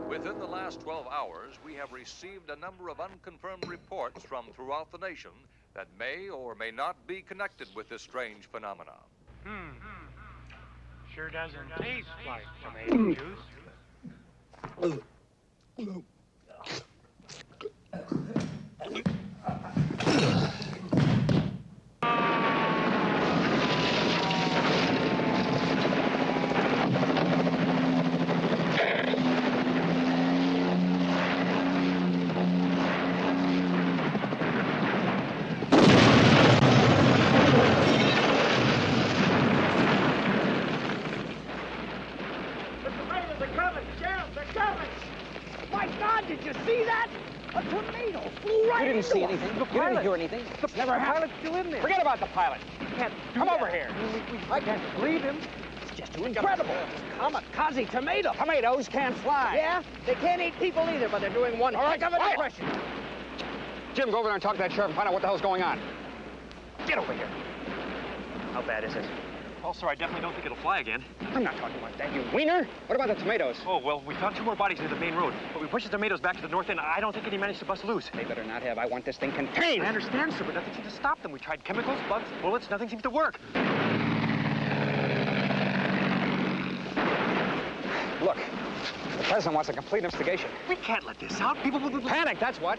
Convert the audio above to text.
Within the last 12 hours, we have received a number of unconfirmed reports from throughout the nation that may or may not be connected with this strange phenomenon. Sure doesn't taste like tomato juice. Did you see that? A tornado flew right into us. You didn't see anything. You didn't hear anything. Never happened. Pilot's still in there. Forget about the pilot. Come over here. I can't believe him. It's just too incredible. Kamikaze tomato. Tomatoes can't fly. Yeah, they can't eat people either, but they're doing one heck of an impression. Jim, go over there and talk to that sheriff and find out what the hell's going on. Get over here. How bad is it? Well, sir, I definitely don't think it'll fly again. I'm not talking about that, you wiener. What about the tomatoes? Oh, well, we found 2 more bodies near the main road, but we pushed the tomatoes back to the north end. I don't think any managed to bust loose. They better not have. I want this thing contained. I understand, sir, but nothing seems to stop them. We tried chemicals, bugs, bullets. Nothing seems to work. Look, the president wants a complete investigation. We can't let this out. People will panic, that's what.